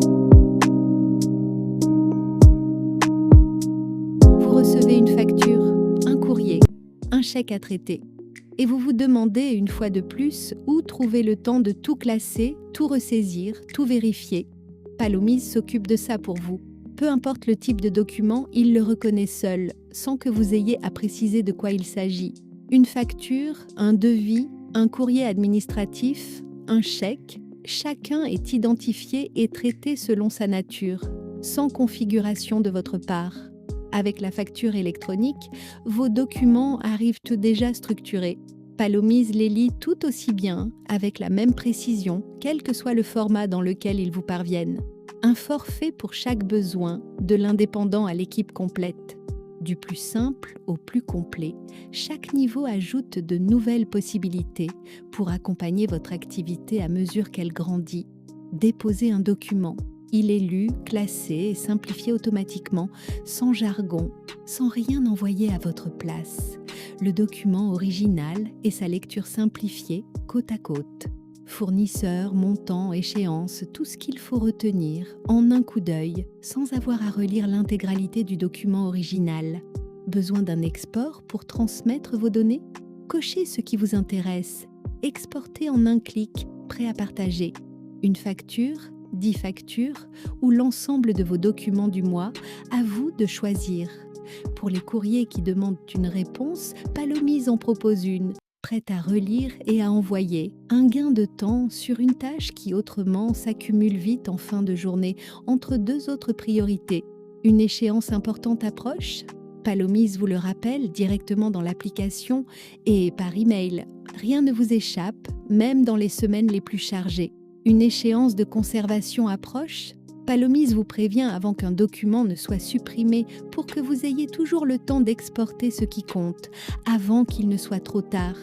Vous recevez une facture, un courrier, un chèque à traiter. Et vous vous demandez une fois de plus où trouver le temps de tout classer, tout ressaisir, tout vérifier. Palomise s'occupe de ça pour vous. Peu importe le type de document, il le reconnaît seul, sans que vous ayez à préciser de quoi il s'agit. Une facture, un devis, un courrier administratif, un chèque, chacun est identifié et traité selon sa nature, sans configuration de votre part. Avec la facture électronique, vos documents arrivent déjà structurés. Palomise les lit tout aussi bien, avec la même précision, quel que soit le format dans lequel ils vous parviennent. Un forfait pour chaque besoin, de l'indépendant à l'équipe complète. Du plus simple au plus complet, chaque niveau ajoute de nouvelles possibilités pour accompagner votre activité à mesure qu'elle grandit. Déposez un document. Il est lu, classé et simplifié automatiquement, sans jargon, sans rien envoyer à votre place. Le document original et sa lecture simplifiée, côte à côte. Fournisseur, montant, échéance, tout ce qu'il faut retenir en un coup d'œil, sans avoir à relire l'intégralité du document original. Besoin d'un export pour transmettre vos données? Cochez ce qui vous intéresse. Exportez en un clic, prêt à partager. Une facture, 10 factures ou l'ensemble de vos documents du mois, à vous de choisir. Pour les courriers qui demandent une réponse, Palomise en propose une, prête à relire et à envoyer. Un gain de temps sur une tâche qui autrement s'accumule vite en fin de journée entre deux autres priorités. Une échéance importante approche? Palomise vous le rappelle directement dans l'application et par email. Rien ne vous échappe, même dans les semaines les plus chargées. Une échéance de conservation approche? Palomise vous prévient avant qu'un document ne soit supprimé pour que vous ayez toujours le temps d'exporter ce qui compte, avant qu'il ne soit trop tard.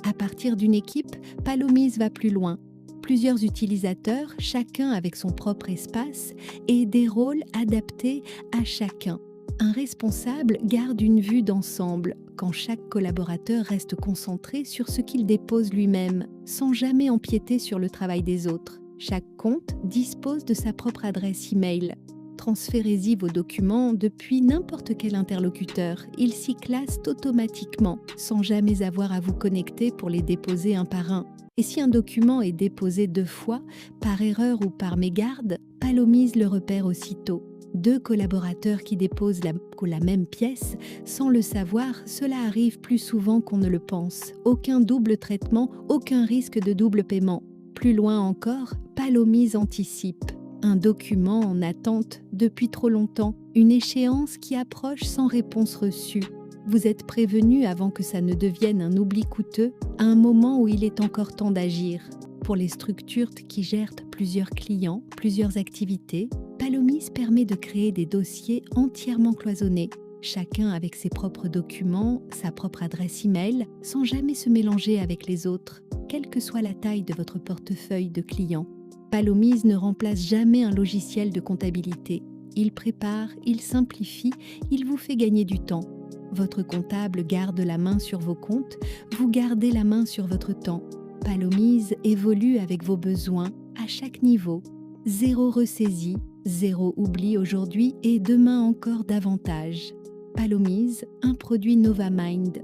À partir d'une équipe, Palomise va plus loin. Plusieurs utilisateurs, chacun avec son propre espace, et des rôles adaptés à chacun. Un responsable garde une vue d'ensemble, quand chaque collaborateur reste concentré sur ce qu'il dépose lui-même, sans jamais empiéter sur le travail des autres. Chaque compte dispose de sa propre adresse e-mail. Transférez-y vos documents depuis n'importe quel interlocuteur. Ils s'y classent automatiquement, sans jamais avoir à vous connecter pour les déposer un par un. Et si un document est déposé 2 fois, par erreur ou par mégarde, Palomise le repère aussitôt. 2 collaborateurs qui déposent la même pièce, sans le savoir, cela arrive plus souvent qu'on ne le pense. Aucun double traitement, aucun risque de double paiement. Plus loin encore, Palomise anticipe. Un document en attente depuis trop longtemps, une échéance qui approche sans réponse reçue. Vous êtes prévenu avant que ça ne devienne un oubli coûteux, à un moment où il est encore temps d'agir. Pour les structures qui gèrent plusieurs clients, plusieurs activités, Palomise permet de créer des dossiers entièrement cloisonnés, chacun avec ses propres documents, sa propre adresse e-mail, sans jamais se mélanger avec les autres, quelle que soit la taille de votre portefeuille de clients. Palomise ne remplace jamais un logiciel de comptabilité. Il prépare, il simplifie, il vous fait gagner du temps. Votre comptable garde la main sur vos comptes, vous gardez la main sur votre temps. Palomise évolue avec vos besoins à chaque niveau. 0 ressaisie, 0 oubli aujourd'hui et demain encore davantage. Palomise, un produit Novamind.